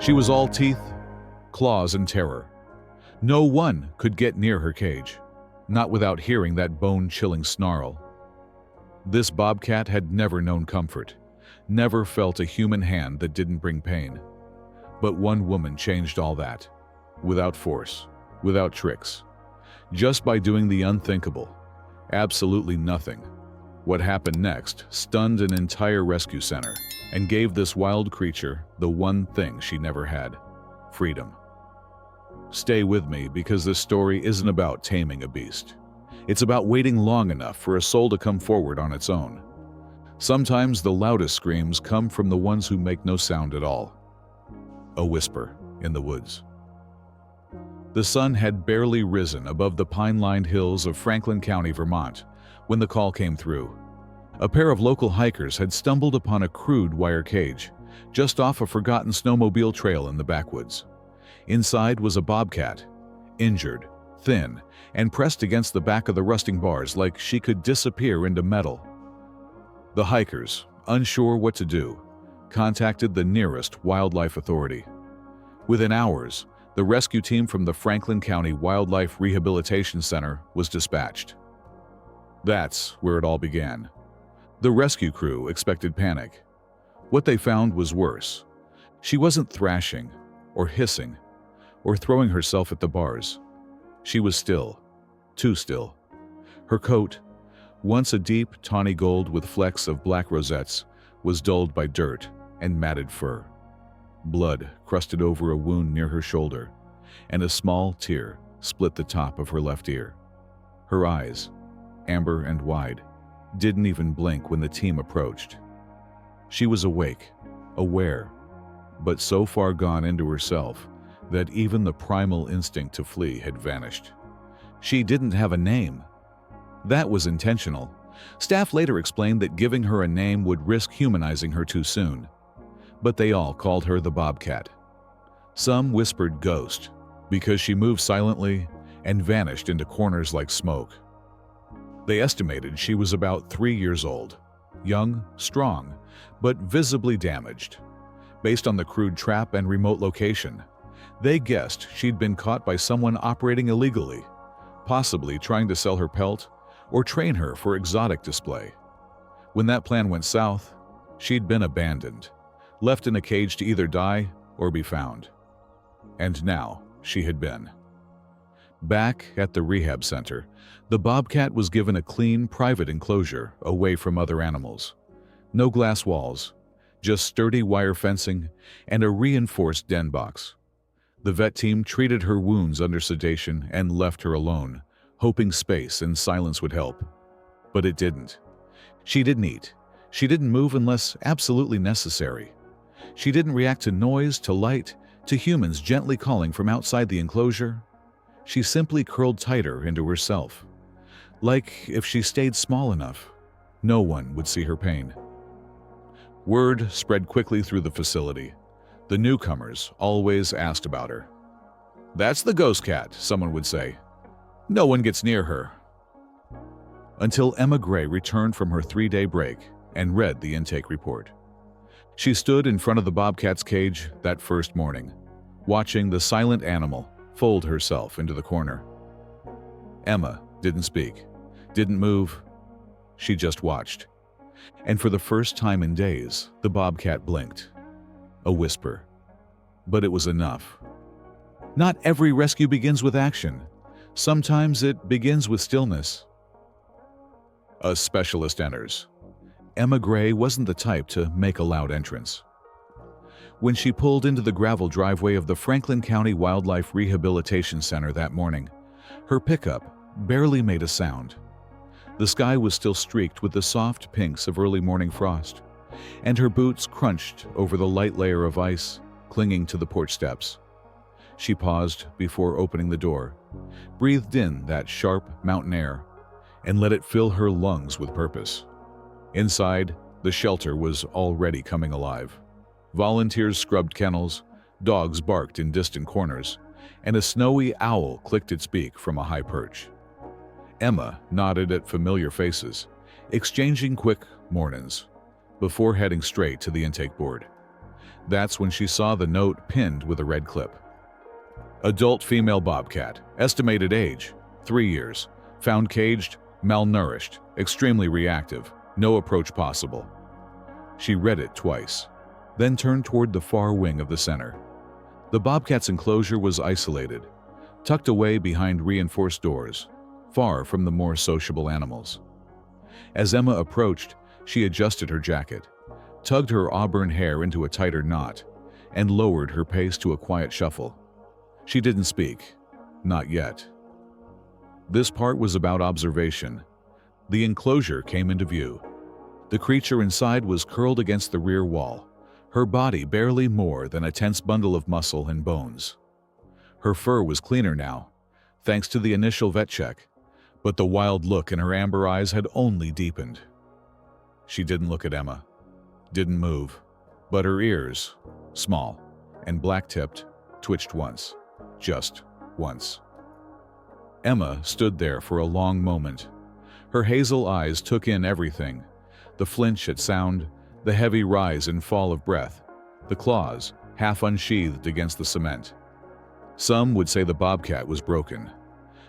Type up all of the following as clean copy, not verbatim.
She was all teeth, claws, and terror. No one could get near her cage, not without hearing that bone-chilling snarl. This bobcat had never known comfort, never felt a human hand that didn't bring pain. But one woman changed all that, without force, without tricks, just by doing the unthinkable, absolutely nothing. What happened next stunned an entire rescue center and gave this wild creature the one thing she never had: freedom. Stay with me, because this story isn't about taming a beast. It's about waiting long enough for a soul to come forward on its own. Sometimes the loudest screams come from the ones who make no sound at all. A whisper in the woods. The sun had barely risen above the pine-lined hills of Franklin County, Vermont, when the call came through. A pair of local hikers had stumbled upon a crude wire cage just off a forgotten snowmobile trail in the backwoods. Inside was a bobcat, injured, thin, and pressed against the back of the rusting bars like she could disappear into metal. The hikers, unsure what to do, contacted the nearest wildlife authority. Within hours, the rescue team from the Franklin County Wildlife Rehabilitation Center was dispatched. That's where it all began. The rescue crew expected panic. What they found was worse. She wasn't thrashing, or hissing, or throwing herself at the bars. She was still, too still. Her coat, once a deep tawny gold with flecks of black rosettes, was dulled by dirt and matted fur. Blood crusted over a wound near her shoulder, and a small tear split the top of her left ear. Her eyes, amber and wide, didn't even blink when the team approached. She was awake, aware, but so far gone into herself that even the primal instinct to flee had vanished. She didn't have a name. That was intentional. Staff later explained that giving her a name would risk humanizing her too soon. But they all called her the bobcat. Some whispered ghost, because she moved silently and vanished into corners like smoke. They estimated she was about 3 years old, young, strong, but visibly damaged. Based on the crude trap and remote location, they guessed she'd been caught by someone operating illegally, possibly trying to sell her pelt or train her for exotic display. When that plan went south, she'd been abandoned, left in a cage to either die or be found. And now she had been. Back at the rehab center, the bobcat was given a clean, private enclosure away from other animals. No glass walls, just sturdy wire fencing and a reinforced den box. The vet team treated her wounds under sedation and left her alone, hoping space and silence would help. But it didn't. She didn't eat. She didn't move unless absolutely necessary. She didn't react to noise, to light, to humans gently calling from outside the enclosure. She simply curled tighter into herself. Like if she stayed small enough, no one would see her pain. Word spread quickly through the facility. The newcomers always asked about her. "That's the ghost cat," someone would say. "No one gets near her." Until Emma Gray returned from her 3-day break and read the intake report. She stood in front of the bobcat's cage that first morning, watching the silent animal fold herself into the corner. Emma didn't speak, didn't move. She just watched. And for the first time in days, the bobcat blinked. A whisper. But it was enough. Not every rescue begins with action. Sometimes it begins with stillness. A specialist enters. Emma Gray wasn't the type to make a loud entrance. When she pulled into the gravel driveway of the Franklin County Wildlife Rehabilitation Center that morning, her pickup barely made a sound. The sky was still streaked with the soft pinks of early morning frost, and her boots crunched over the light layer of ice clinging to the porch steps. She paused before opening the door, breathed in that sharp mountain air, and let it fill her lungs with purpose. Inside, the shelter was already coming alive. Volunteers scrubbed kennels, dogs barked in distant corners, and a snowy owl clicked its beak from a high perch. Emma nodded at familiar faces, exchanging quick mornings, before heading straight to the intake board. That's when she saw the note pinned with a red clip. Adult female bobcat, estimated age, 3 years, found caged, malnourished, extremely reactive, no approach possible. She read it twice, then turned toward the far wing of the center. The bobcat's enclosure was isolated, tucked away behind reinforced doors, far from the more sociable animals. As Emma approached, she adjusted her jacket, tugged her auburn hair into a tighter knot, and lowered her pace to a quiet shuffle. She didn't speak, not yet. This part was about observation. The enclosure came into view. The creature inside was curled against the rear wall, her body barely more than a tense bundle of muscle and bones. Her fur was cleaner now, thanks to the initial vet check, but the wild look in her amber eyes had only deepened. She didn't look at Emma, didn't move, but her ears, small and black-tipped, twitched once, just once. Emma stood there for a long moment. Her hazel eyes took in everything, the flinch at sound, the heavy rise and fall of breath, the claws half unsheathed against the cement. Some would say the bobcat was broken,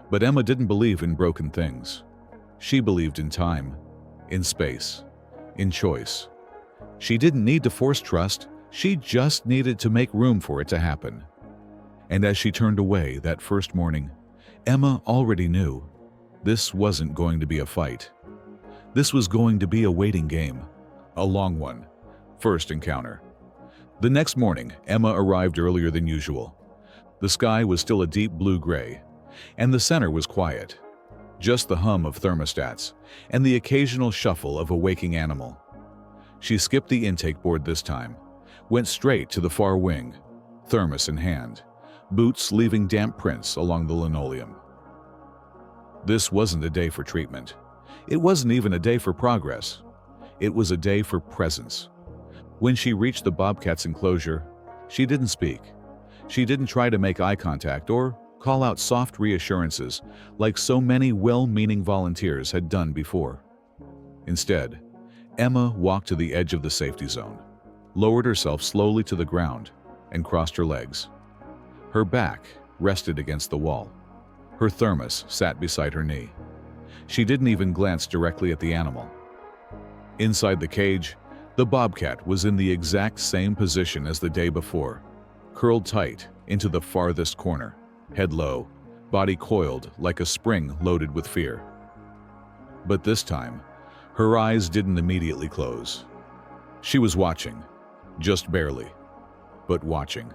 but Emma didn't believe in broken things. She believed in time, in space, in choice. She didn't need to force trust, she just needed to make room for it to happen. And as she turned away that first morning, Emma already knew this wasn't going to be a fight. This was going to be a waiting game, a long one, first encounter. The next morning, Emma arrived earlier than usual. The sky was still a deep blue-gray, and the center was quiet. Just the hum of thermostats and the occasional shuffle of a waking animal. She skipped the intake board this time, went straight to the far wing, thermos in hand, boots leaving damp prints along the linoleum. This wasn't a day for treatment. It wasn't even a day for progress. It was a day for presence. When she reached the bobcat's enclosure, she didn't speak. She didn't try to make eye contact or call out soft reassurances like so many well-meaning volunteers had done before. Instead, Emma walked to the edge of the safety zone, lowered herself slowly to the ground, and crossed her legs. Her back rested against the wall. Her thermos sat beside her knee. She didn't even glance directly at the animal. Inside the cage, the bobcat was in the exact same position as the day before, curled tight into the farthest corner, head low, body coiled like a spring loaded with fear. But this time, her eyes didn't immediately close. She was watching, just barely, but watching.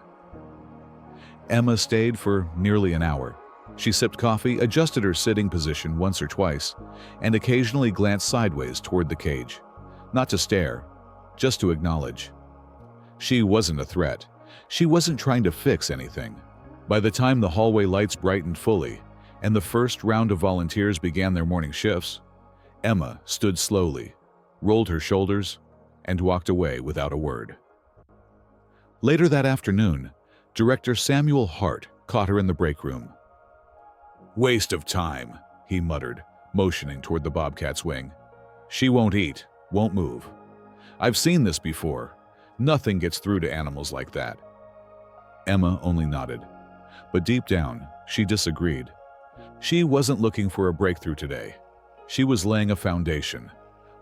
Emma stayed for nearly an hour. She sipped coffee, adjusted her sitting position once or twice, and occasionally glanced sideways toward the cage. Not to stare, just to acknowledge. She wasn't a threat. She wasn't trying to fix anything. By the time the hallway lights brightened fully and the first round of volunteers began their morning shifts, Emma stood slowly, rolled her shoulders, and walked away without a word. Later that afternoon, Director Samuel Hart caught her in the break room. "Waste of time," he muttered, motioning toward the bobcat's wing. "She won't eat, won't move. I've seen this before. Nothing gets through to animals like that." Emma only nodded, but deep down, she disagreed. She wasn't looking for a breakthrough today. She was laying a foundation,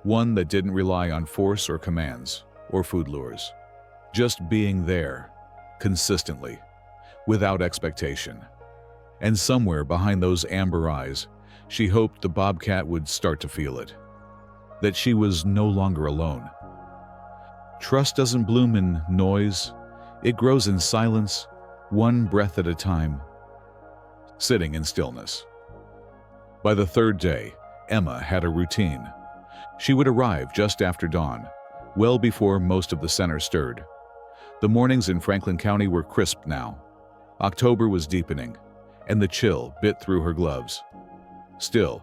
one that didn't rely on force or commands or food lures. Just being there, consistently, without expectation. And somewhere behind those amber eyes, she hoped the bobcat would start to feel it. That she was no longer alone. Trust doesn't bloom in noise. It grows in silence, one breath at a time, sitting in stillness. By the third day, Emma had a routine. She would arrive just after dawn, well before most of the center stirred. The mornings in Franklin County were crisp now. October was deepening, and the chill bit through her gloves. Still,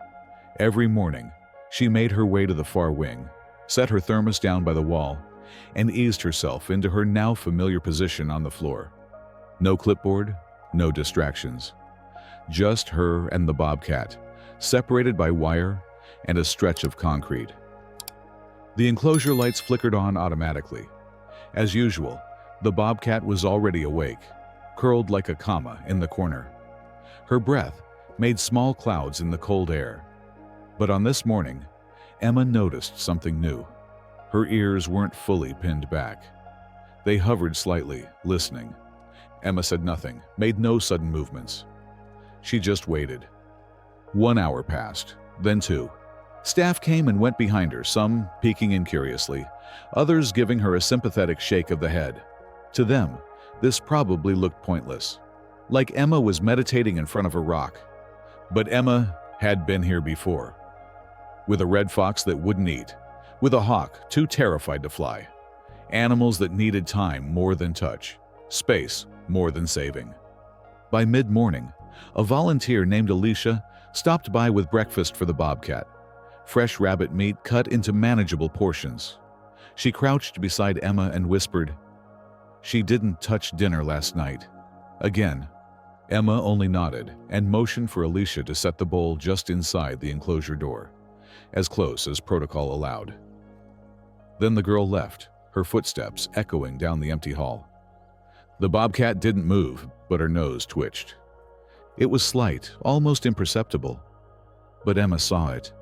every morning, she made her way to the far wing, set her thermos down by the wall, and eased herself into her now familiar position on the floor. No clipboard, no distractions. Just her and the bobcat, separated by wire and a stretch of concrete. The enclosure lights flickered on automatically. As usual, The bobcat was already awake, curled like a comma in the corner. Her breath made small clouds in the cold air. But on this morning, Emma noticed something new. Her ears weren't fully pinned back. They hovered slightly, listening. Emma said nothing, made no sudden movements. She just waited. 1 hour passed, then 2. Staff came and went behind her, some peeking in curiously, others giving her a sympathetic shake of the head. To them, this probably looked pointless, like Emma was meditating in front of a rock. But Emma had been here before, with a red fox that wouldn't eat, with a hawk too terrified to fly, animals that needed time more than touch, space more than saving. By mid-morning, a volunteer named Alicia stopped by with breakfast for the bobcat, fresh rabbit meat cut into manageable portions. She crouched beside Emma and whispered, "She didn't touch dinner last night." Again, Emma only nodded and motioned for Alicia to set the bowl just inside the enclosure door, as close as protocol allowed. Then the girl left, her footsteps echoing down the empty hall. The bobcat didn't move, but her nose twitched. It was slight, almost imperceptible, but Emma saw it.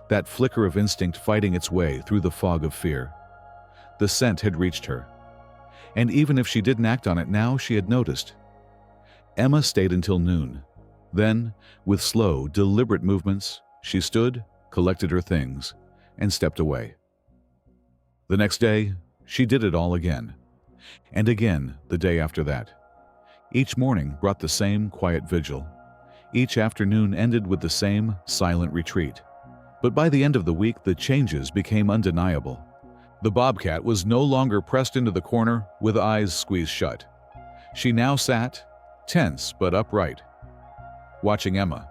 That flicker of instinct fighting its way through the fog of fear. The scent had reached her, and even if she didn't act on it now, she had noticed. Emma stayed until noon. Then, with slow, deliberate movements, she stood, collected her things, and stepped away. The next day, she did it all again, and again the day after that. Each morning brought the same quiet vigil. Each afternoon ended with the same silent retreat. But by the end of the week, the changes became undeniable. The bobcat was no longer pressed into the corner with eyes squeezed shut. She now sat, tense but upright, watching Emma.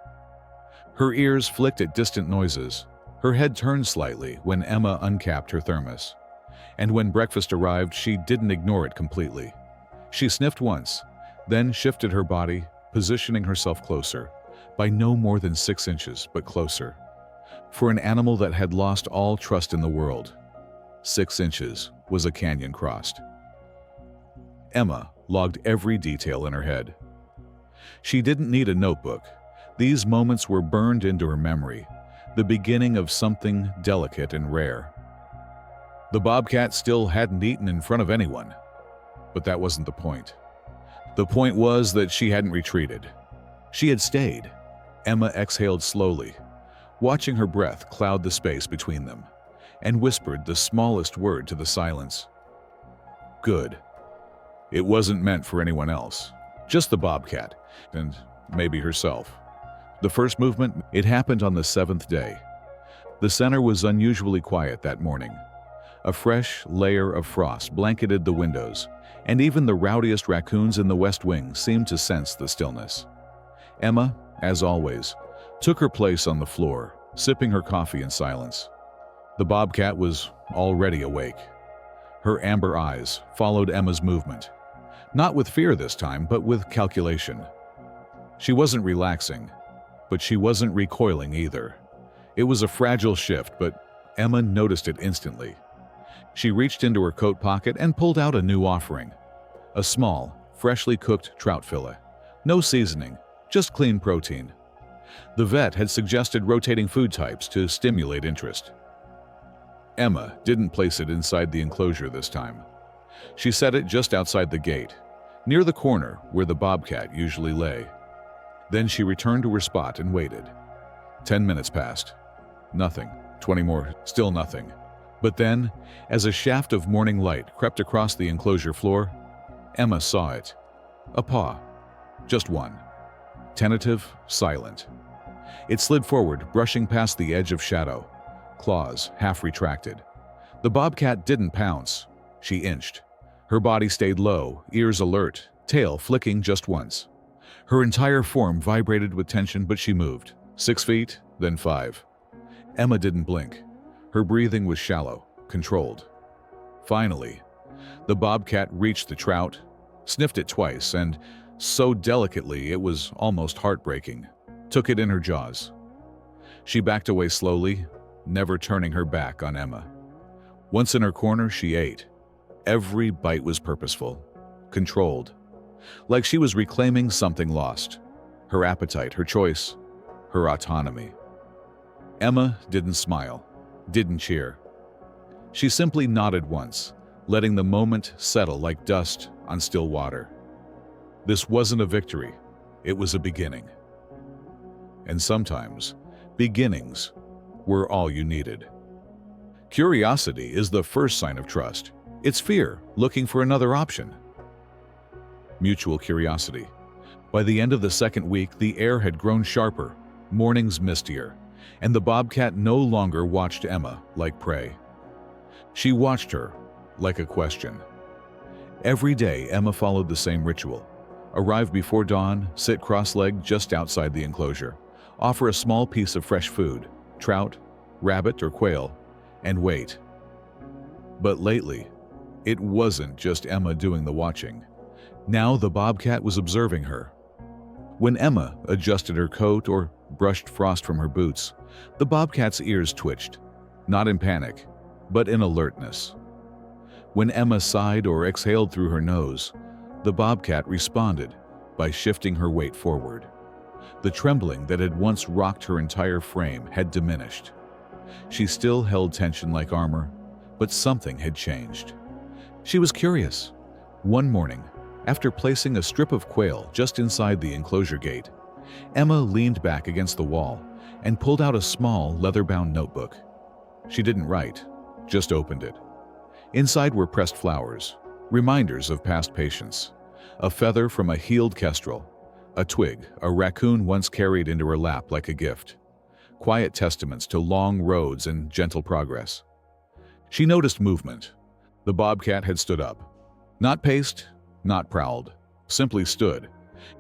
Her ears flicked at distant noises. Her head turned slightly when Emma uncapped her thermos. And when breakfast arrived, she didn't ignore it completely. She sniffed once, then shifted her body, positioning herself closer, by no more than 6 inches, but closer. For an animal that had lost all trust in the world, 6 inches was a canyon crossed. Emma logged every detail in her head. She didn't need a notebook. These moments were burned into her memory, the beginning of something delicate and rare. The bobcat still hadn't eaten in front of anyone, but that wasn't the point. The point was that she hadn't retreated. She had stayed. Emma exhaled slowly, watching her breath cloud the space between them, and whispered the smallest word to the silence. Good. It wasn't meant for anyone else, just the bobcat, and maybe herself. The first movement, it happened on the 7th day. The center was unusually quiet that morning. A fresh layer of frost blanketed the windows, and even the rowdiest raccoons in the West Wing seemed to sense the stillness. Emma, as always, took her place on the floor, sipping her coffee in silence. The bobcat was already awake. Her amber eyes followed Emma's movement, not with fear this time, but with calculation. She wasn't relaxing, but she wasn't recoiling either. It was a fragile shift, but Emma noticed it instantly. She reached into her coat pocket and pulled out a new offering. A small, freshly cooked trout fillet. No seasoning, just clean protein. The vet had suggested rotating food types to stimulate interest. Emma didn't place it inside the enclosure this time. She set it just outside the gate, near the corner where the bobcat usually lay. Then she returned to her spot and waited. 10 minutes passed. Nothing. 20 more. Still nothing. But then, as a shaft of morning light crept across the enclosure floor, Emma saw it. A paw. Just one. Tentative, silent. It slid forward, brushing past the edge of shadow, claws half retracted. The bobcat didn't pounce. She inched. Her body stayed low, ears alert, tail flicking just once. Her entire form vibrated with tension, but she moved. 6 feet, then 5. Emma didn't blink. Her breathing was shallow, controlled. Finally, the bobcat reached the trout, sniffed it twice, and, so delicately it was almost heartbreaking, took it in her jaws. She backed away slowly, never turning her back on Emma. Once in her corner, she ate. Every bite was purposeful, controlled, like she was reclaiming something lost. Her appetite, her choice, her autonomy. Emma didn't smile, didn't cheer. She simply nodded once, letting the moment settle like dust on still water. This wasn't a victory, it was a beginning. And sometimes, beginnings were all you needed. Curiosity is the first sign of trust. It's fear, looking for another option. Mutual curiosity. By the end of the second week, the air had grown sharper, mornings mistier, and the bobcat no longer watched Emma like prey. She watched her like a question. Every day, Emma followed the same ritual. Arrive before dawn, sit cross-legged just outside the enclosure, offer a small piece of fresh food, trout, rabbit, or quail, and wait. But lately, it wasn't just Emma doing the watching. Now the bobcat was observing her. When Emma adjusted her coat or brushed frost from her boots, the bobcat's ears twitched, not in panic, but in alertness. When Emma sighed or exhaled through her nose, the bobcat responded by shifting her weight forward. The trembling that had once rocked her entire frame had diminished. She still held tension like armor, but something had changed. She was curious. One morning, after placing a strip of quail just inside the enclosure gate, Emma leaned back against the wall and pulled out a small leather-bound notebook. She didn't write, just opened it. Inside were pressed flowers, reminders of past patience, a feather from a healed kestrel, a twig a raccoon once carried into her lap like a gift, quiet testaments to long roads and gentle progress. She noticed movement. The bobcat had stood up. Not paced, not prowled, simply stood.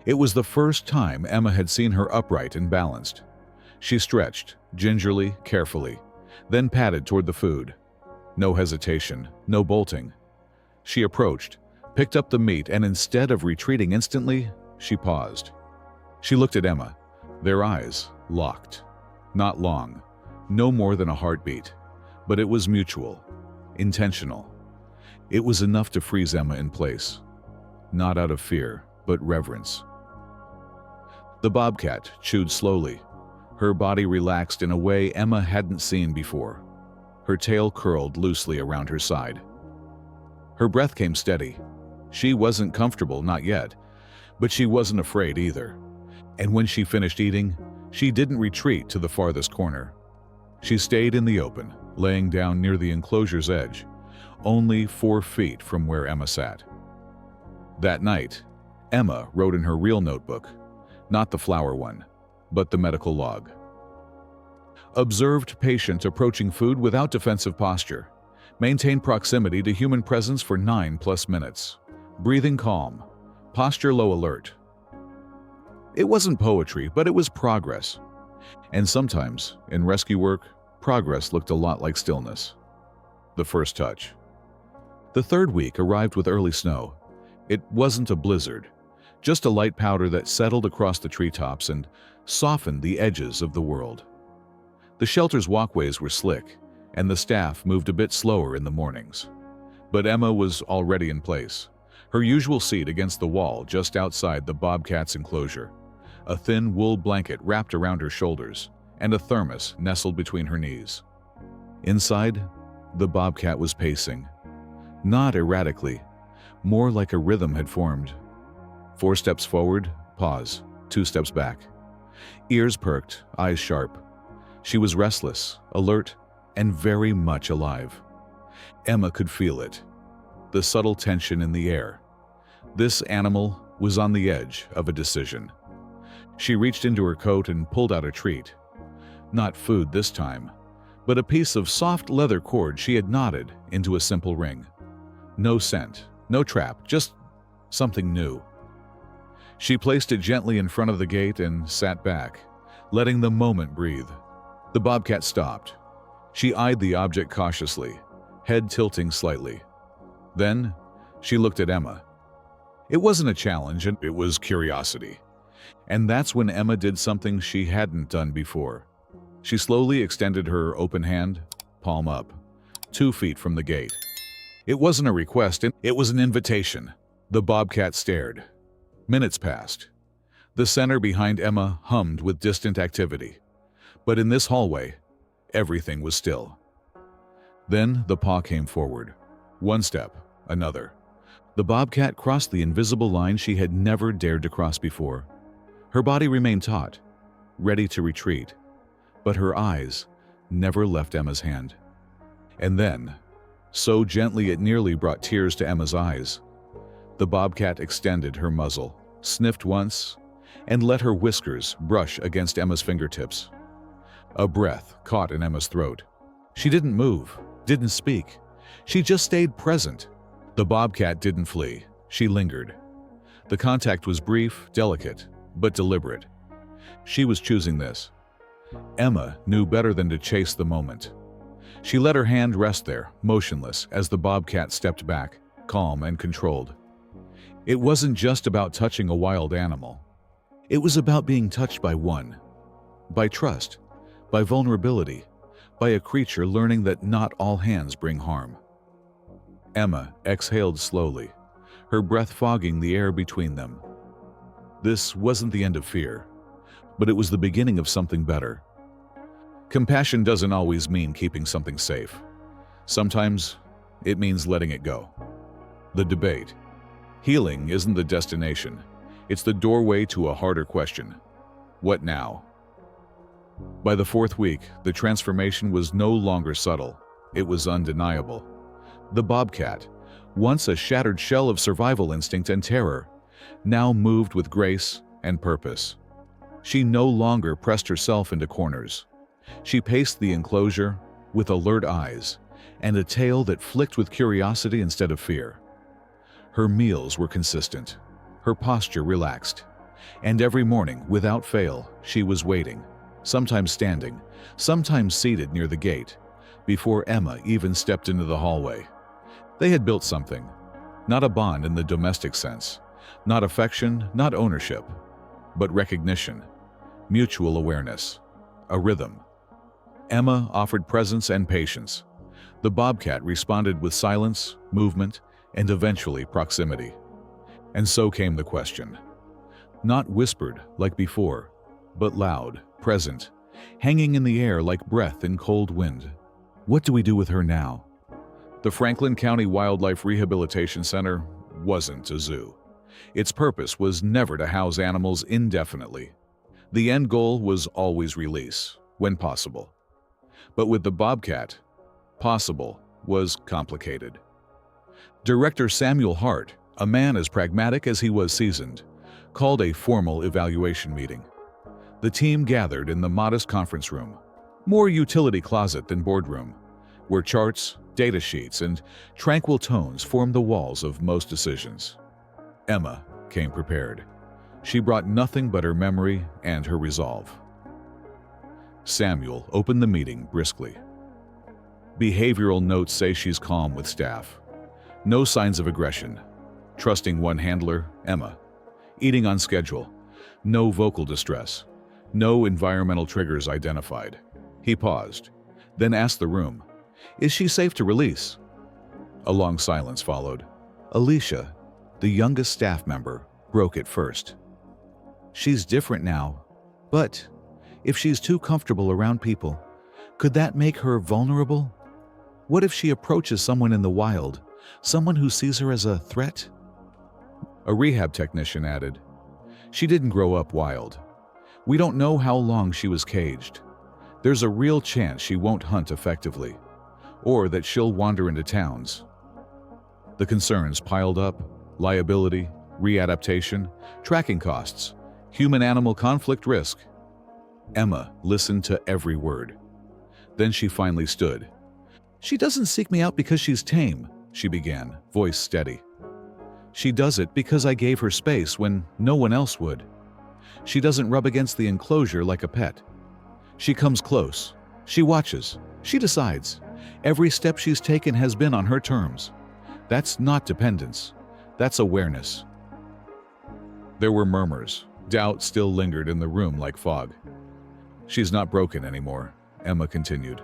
It was the first time Emma had seen her upright and balanced. She stretched, gingerly, carefully, then padded toward the food. No hesitation, no bolting. She approached, picked up the meat, and instead of retreating instantly, she paused. She looked at Emma, their eyes locked. Not long, no more than a heartbeat, but it was mutual, intentional. It was enough to freeze Emma in place, not out of fear, but reverence. The bobcat chewed slowly, her body relaxed in a way Emma hadn't seen before. Her tail curled loosely around her side. Her breath came steady. She wasn't comfortable, not yet, but she wasn't afraid either. And when she finished eating, she didn't retreat to the farthest corner. She stayed in the open, laying down near the enclosure's edge, only 4 feet from where Emma sat. That night, Emma wrote in her real notebook, not the flower one, but the medical log. Observed patient approaching food without defensive posture. Maintained proximity to human presence for 9+ minutes. Breathing calm. Posture low alert. It wasn't poetry, but it was progress. And sometimes, in rescue work, progress looked a lot like stillness. The first touch. The third week arrived with early snow. It wasn't a blizzard, just a light powder that settled across the treetops and softened the edges of the world. The shelter's walkways were slick, and the staff moved a bit slower in the mornings. But Emma was already in place, her usual seat against the wall just outside the bobcat's enclosure, a thin wool blanket wrapped around her shoulders, and a thermos nestled between her knees. Inside, the bobcat was pacing, not erratically, more like a rhythm had formed. 4 steps forward, pause, 2 steps back. Ears perked, eyes sharp. She was restless, alert, and very much alive. Emma could feel it, the subtle tension in the air. This animal was on the edge of a decision. She reached into her coat and pulled out a treat. Not food this time, but a piece of soft leather cord she had knotted into a simple ring. No scent, no trap, just something new. She placed it gently in front of the gate and sat back, letting the moment breathe. The bobcat stopped. She eyed the object cautiously, head tilting slightly. Then, she looked at Emma. It wasn't a challenge, it was curiosity. And that's when Emma did something she hadn't done before. She slowly extended her open hand, palm up, 2 feet from the gate. It wasn't a request, it was an invitation. The bobcat stared. Minutes passed. The center behind Emma hummed with distant activity. But in this hallway, everything was still. Then the paw came forward. One step, another. The bobcat crossed the invisible line she had never dared to cross before. Her body remained taut, ready to retreat, but her eyes never left Emma's hand. And then, so gently it nearly brought tears to Emma's eyes, the bobcat extended her muzzle, sniffed once, and let her whiskers brush against Emma's fingertips. A breath caught in Emma's throat. She didn't move, didn't speak. She just stayed present. The bobcat didn't flee. She lingered. The contact was brief, delicate, but deliberate. She was choosing this. Emma knew better than to chase the moment. She let her hand rest there, motionless, as the bobcat stepped back, calm and controlled. It wasn't just about touching a wild animal. It was about being touched by one, by trust, by vulnerability, by a creature learning that not all hands bring harm. Emma exhaled slowly, her breath fogging the air between them. This wasn't the end of fear, but it was the beginning of something better. Compassion doesn't always mean keeping something safe. Sometimes it means letting it go. The debate. Healing isn't the destination. It's the doorway to a harder question. What now? By the fourth week, the transformation was no longer subtle. It was undeniable. The bobcat, once a shattered shell of survival instinct and terror, now moved with grace and purpose. She no longer pressed herself into corners. She paced the enclosure with alert eyes and a tail that flicked with curiosity instead of fear. Her meals were consistent, her posture relaxed, and every morning, without fail, she was waiting, sometimes standing, sometimes seated near the gate, before Emma even stepped into the hallway. They had built something, not a bond in the domestic sense, not affection, not ownership, but recognition, mutual awareness, a rhythm. Emma offered presence and patience. The bobcat responded with silence, movement, and eventually proximity. And so came the question. Not whispered like before, but loud, present, hanging in the air like breath in cold wind. What do we do with her now? The Franklin County Wildlife Rehabilitation Center wasn't a zoo. Its purpose was never to house animals indefinitely. The end goal was always release, when possible. But with the bobcat, possible was complicated. Director Samuel Hart, a man as pragmatic as he was seasoned, called a formal evaluation meeting. The team gathered in the modest conference room, more utility closet than boardroom, where charts, data sheets, and tranquil tones formed the walls of most decisions. Emma came prepared. She brought nothing but her memory and her resolve. Samuel opened the meeting briskly. Behavioral notes say she's calm with staff. No signs of aggression. Trusting one handler, Emma. Eating on schedule. No vocal distress. No environmental triggers identified. He paused, then asked the room, "Is she safe to release?" A long silence followed. Alicia, the youngest staff member, broke it first. "She's different now, but if she's too comfortable around people, could that make her vulnerable? What if she approaches someone in the wild, someone who sees her as a threat?" A rehab technician added, "She didn't grow up wild. We don't know how long she was caged. There's a real chance she won't hunt effectively, or that she'll wander into towns." The concerns piled up: liability, readaptation, tracking costs, human-animal conflict risk. Emma listened to every word. Then she finally stood. "She doesn't seek me out because she's tame," she began, voice steady. "She does it because I gave her space when no one else would. She doesn't rub against the enclosure like a pet. She comes close. She watches. She decides. Every step she's taken has been on her terms. That's not dependence. That's awareness." There were murmurs. Doubt still lingered in the room like fog. "She's not broken anymore," Emma continued.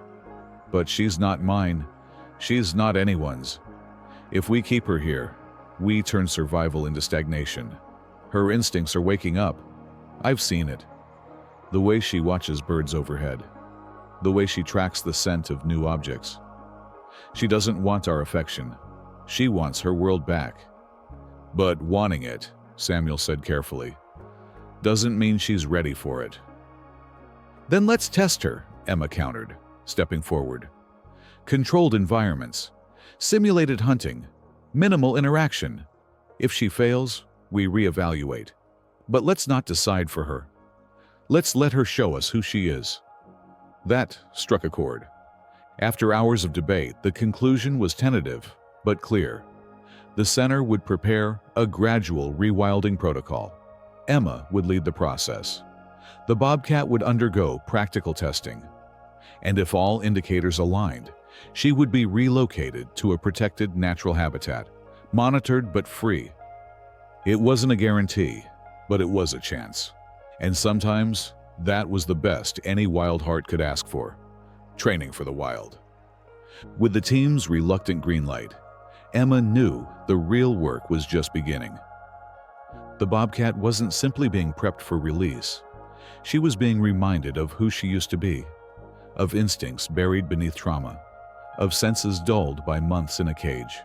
"But she's not mine. She's not anyone's. If we keep her here, we turn survival into stagnation. Her instincts are waking up. I've seen it. The way she watches birds overhead. The way she tracks the scent of new objects. She doesn't want our affection. She wants her world back. But wanting it, Samuel said carefully, doesn't mean she's ready for it. Then let's test her, Emma countered, stepping forward. Controlled environments, simulated hunting, minimal interaction. If she fails, we reevaluate. But let's not decide for her. Let's let her show us who she is. That struck a chord. After hours of debate, the conclusion was tentative, but clear. The center would prepare a gradual rewilding protocol. Emma would lead the process. The bobcat would undergo practical testing. And if all indicators aligned, she would be relocated to a protected natural habitat, monitored but free. It wasn't a guarantee, but it was a chance. And sometimes, that was the best any wild heart could ask for. Training for the wild. With the team's reluctant green light, Emma knew the real work was just beginning. The bobcat wasn't simply being prepped for release. She was being reminded of who she used to be, of instincts buried beneath trauma, of senses dulled by months in a cage.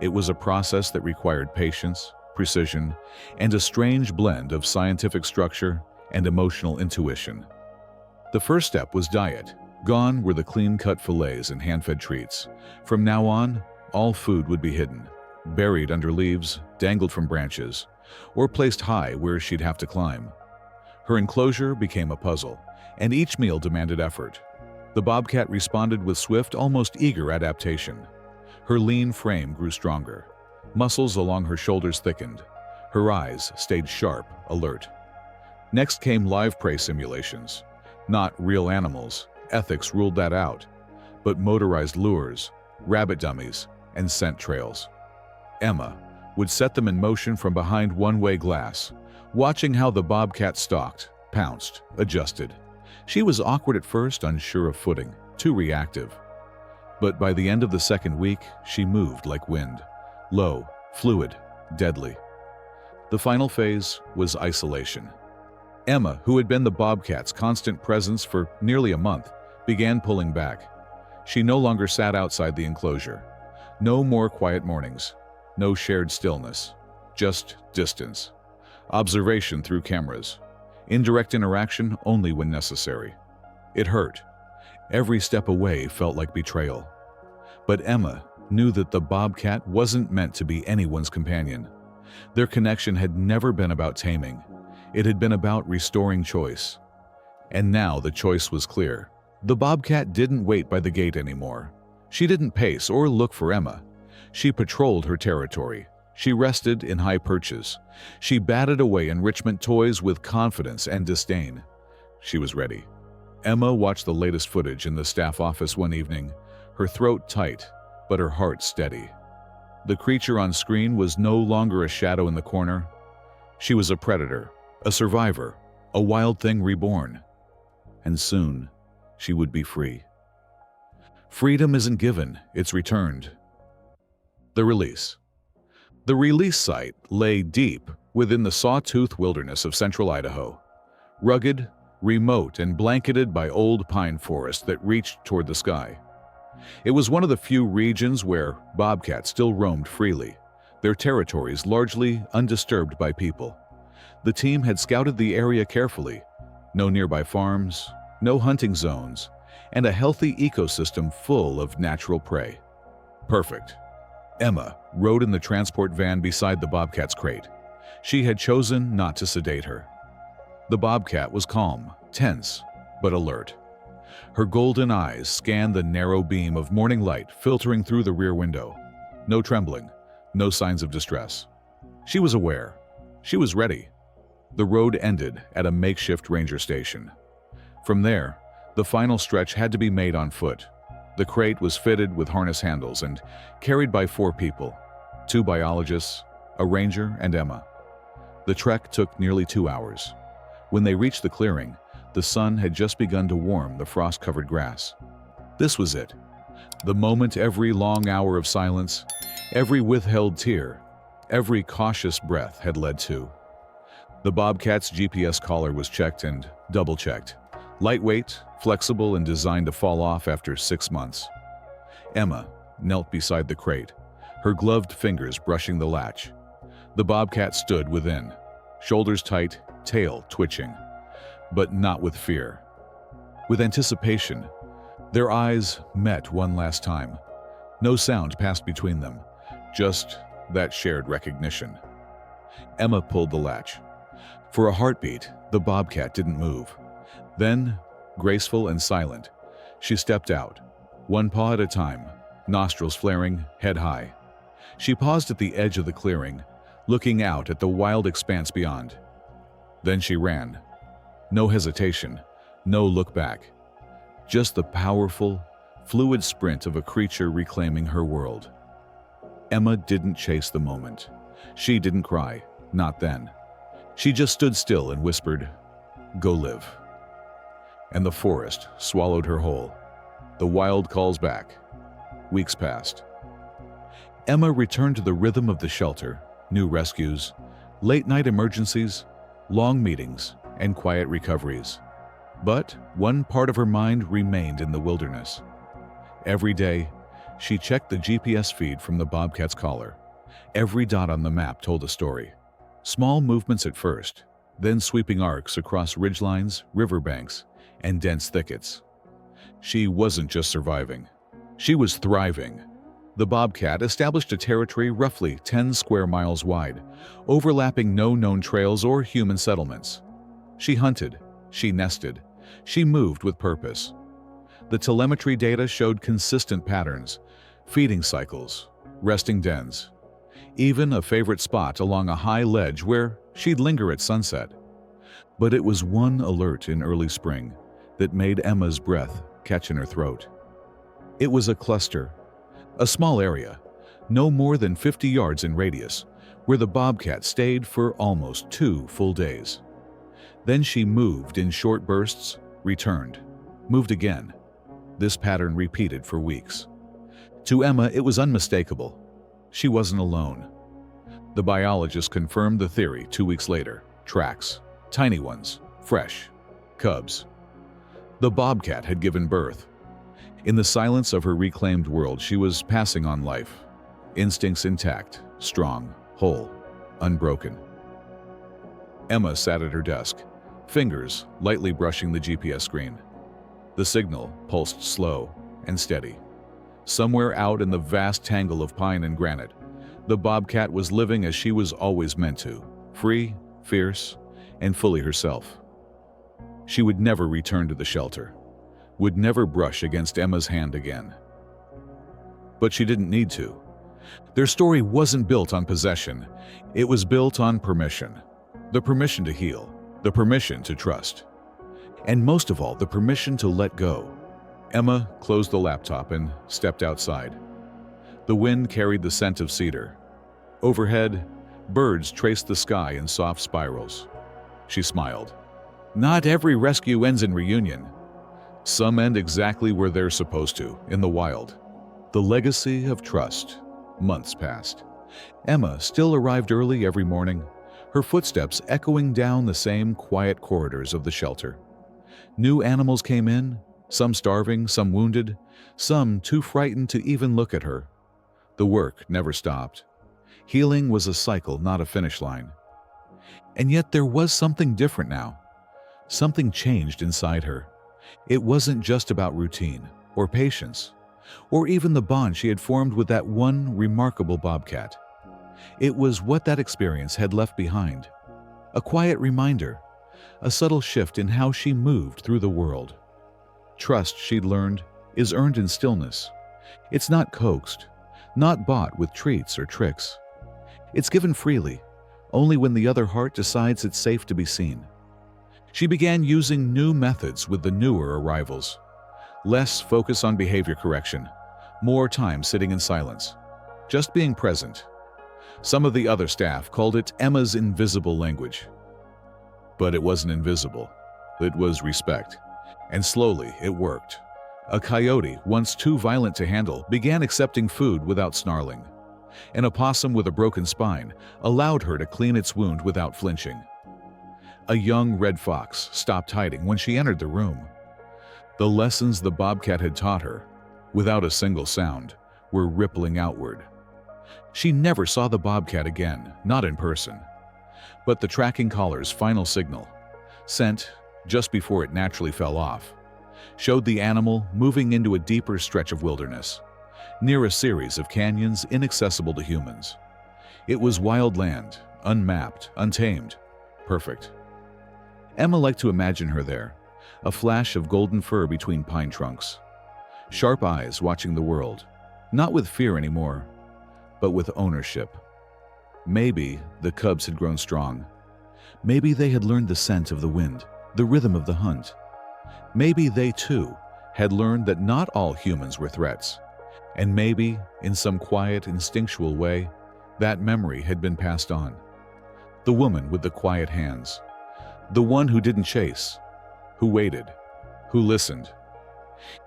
It was a process that required patience, precision, and a strange blend of scientific structure and emotional intuition. The first step was diet. Gone were the clean-cut fillets and hand-fed treats. From now on, all food would be hidden, buried under leaves, dangled from branches, or placed high where she'd have to climb. Her enclosure became a puzzle, and each meal demanded effort. The bobcat responded with swift, almost eager adaptation. Her lean frame grew stronger. Muscles along her shoulders thickened. Her eyes stayed sharp, alert. Next came live prey simulations. Not real animals, ethics ruled that out, but motorized lures, rabbit dummies, and scent trails. Emma would set them in motion from behind one-way glass, watching how the bobcat stalked, pounced, adjusted. She was awkward at first, unsure of footing, too reactive. But by the end of the second week, she moved like wind, low, fluid, deadly. The final phase was isolation. Emma, who had been the bobcat's constant presence for nearly a month, began pulling back. She no longer sat outside the enclosure. No more quiet mornings. No shared stillness. Just distance. Observation through cameras. Indirect interaction only when necessary. It hurt. Every step away felt like betrayal. But Emma knew that the bobcat wasn't meant to be anyone's companion. Their connection had never been about taming. It had been about restoring choice. And now the choice was clear. The bobcat didn't wait by the gate anymore. She didn't pace or look for Emma. She patrolled her territory. She rested in high perches. She batted away enrichment toys with confidence and disdain. She was ready. Emma watched the latest footage in the staff office one evening, her throat tight, but her heart steady. The creature on screen was no longer a shadow in the corner. She was a predator, a survivor, a wild thing reborn. And soon, she would be free. Freedom isn't given, it's returned. The release. The release site lay deep within the sawtooth wilderness of central Idaho. Rugged, remote, and blanketed by old pine forest that reached toward the sky. It was one of the few regions where bobcats still roamed freely, their territories largely undisturbed by people. The team had scouted the area carefully. No nearby farms, no hunting zones, and a healthy ecosystem full of natural prey. Perfect. Emma rode in the transport van beside the bobcat's crate. She had chosen not to sedate her. The bobcat was calm, tense, but alert. Her golden eyes scanned the narrow beam of morning light filtering through the rear window. No trembling, no signs of distress. She was aware. She was ready. The road ended at a makeshift ranger station. From there, the final stretch had to be made on foot. The crate was fitted with harness handles and carried by 4 people, 2 biologists, a ranger, and Emma. The trek took nearly 2 hours. When they reached the clearing, the sun had just begun to warm the frost-covered grass. This was it. The moment every long hour of silence, Every withheld tear, every cautious breath had led to. The bobcat's GPS collar was checked and double-checked. Lightweight, flexible, and designed to fall off after 6 months. Emma knelt beside the crate, her gloved fingers brushing the latch. The bobcat stood within, shoulders tight, tail twitching, but not with fear. With anticipation, their eyes met one last time. No sound passed between them, just that shared recognition. Emma pulled the latch. For a heartbeat, the bobcat didn't move. Then, graceful and silent, she stepped out, one paw at a time, nostrils flaring, head high. She paused at the edge of the clearing, looking out at the wild expanse beyond. Then she ran. No hesitation, no look back. Just the powerful, fluid sprint of a creature reclaiming her world. Emma didn't chase the moment. She didn't cry, not then. She just stood still and whispered, "Go live." And the forest swallowed her whole. The wild calls back. Weeks passed. Emma returned to the rhythm of the shelter, new rescues, late-night emergencies, long meetings, and quiet recoveries. But one part of her mind remained in the wilderness. Every day, she checked the GPS feed from the bobcat's collar. Every dot on the map told a story. Small movements at first, then sweeping arcs across ridgelines, riverbanks, and dense thickets. She wasn't just surviving. She was thriving. The bobcat established a territory roughly 10 square miles wide, overlapping no known trails or human settlements. She hunted, she nested, she moved with purpose. The telemetry data showed consistent patterns, feeding cycles, resting dens, even a favorite spot along a high ledge where she'd linger at sunset. But it was one alert in early spring that made Emma's breath catch in her throat. It was a cluster, a small area, no more than 50 yards in radius, where the bobcat stayed for almost 2 full days. Then she moved in short bursts, returned, moved again. This pattern repeated for weeks. To Emma, it was unmistakable. She wasn't alone. The biologist confirmed the theory 2 weeks later. Tracks, tiny ones, fresh, cubs. The bobcat had given birth. In the silence of her reclaimed world, she was passing on life. Instincts intact, strong, whole, unbroken. Emma sat at her desk, fingers lightly brushing the GPS screen. The signal pulsed slow and steady. Somewhere out in the vast tangle of pine and granite, the bobcat was living as she was always meant to, free, fierce, and fully herself. She would never return to the shelter, would never brush against Emma's hand again. But she didn't need to. Their story wasn't built on possession. It was built on permission. The permission to heal, the permission to trust, and most of all, the permission to let go. Emma closed the laptop and stepped outside. The wind carried the scent of cedar. Overhead, birds traced the sky in soft spirals. She smiled. Not every rescue ends in reunion. Some end exactly where they're supposed to, in the wild. The legacy of trust. Months passed. Emma still arrived early every morning, her footsteps echoing down the same quiet corridors of the shelter. New animals came in, some starving, some wounded, some too frightened to even look at her. The work never stopped. Healing was a cycle, not a finish line. And yet there was something different now. Something changed inside her. It wasn't just about routine, or patience, or even the bond she had formed with that one remarkable bobcat. It was what that experience had left behind. A quiet reminder, a subtle shift in how she moved through the world. Trust, she'd learned, is earned in stillness. It's not coaxed, not bought with treats or tricks. It's given freely, only when the other heart decides it's safe to be seen. She began using new methods with the newer arrivals. Less focus on behavior correction, more time sitting in silence, just being present. Some of the other staff called it Emma's invisible language. But it wasn't invisible. It was respect. And slowly, it worked. A coyote, once too violent to handle, began accepting food without snarling. and a possum with a broken spine allowed her to clean its wound without flinching. A young red fox stopped hiding when she entered the room. The lessons the bobcat had taught her, without a single sound, were rippling outward. She never saw the bobcat again, not in person. But the tracking collar's final signal, sent just before it naturally fell off, showed the animal moving into a deeper stretch of wilderness, near a series of canyons inaccessible to humans. It was wild land, unmapped, untamed, perfect. Emma liked to imagine her there, a flash of golden fur between pine trunks, sharp eyes watching the world, not with fear anymore, but with ownership. Maybe the cubs had grown strong. Maybe they had learned the scent of the wind, the rhythm of the hunt. Maybe they, too, had learned that not all humans were threats. And maybe, in some quiet, instinctual way, that memory had been passed on. The woman with the quiet hands. The one who didn't chase, who waited, who listened.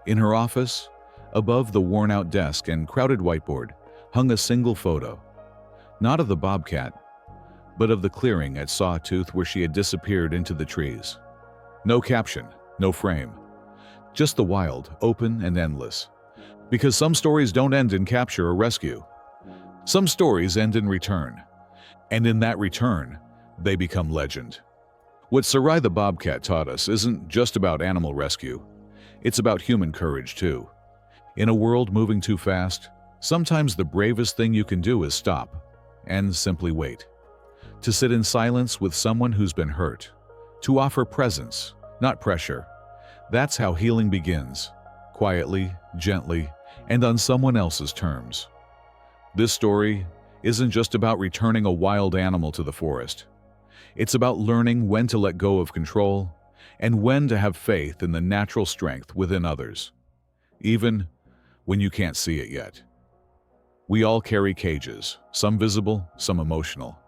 In her office, above the worn-out desk and crowded whiteboard, hung a single photo. Not of the bobcat, but of the clearing at Sawtooth where she had disappeared into the trees. No caption, no frame. Just the wild, open, and endless. Because some stories don't end in capture or rescue. Some stories end in return. And in that return, they become legend. What Sarai the bobcat taught us isn't just about animal rescue. It's about human courage, too. In a world moving too fast, sometimes the bravest thing you can do is stop and simply wait. To sit in silence with someone who's been hurt. To offer presence, not pressure. That's how healing begins. Quietly, gently, and on someone else's terms. This story isn't just about returning a wild animal to the forest. It's about learning when to let go of control and when to have faith in the natural strength within others, even when you can't see it yet. We all carry cages, some visible, some emotional.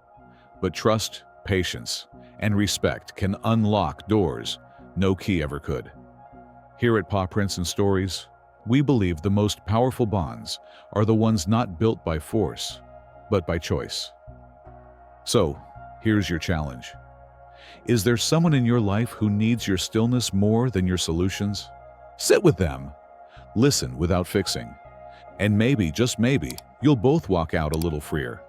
But trust, patience, and respect can unlock doors no key ever could. Here at Paw Prints Stories, we believe the most powerful bonds are the ones not built by force, but by choice. So, here's your challenge. Is there someone in your life who needs your stillness more than your solutions? Sit with them. Listen without fixing. And maybe, just maybe, you'll both walk out a little freer.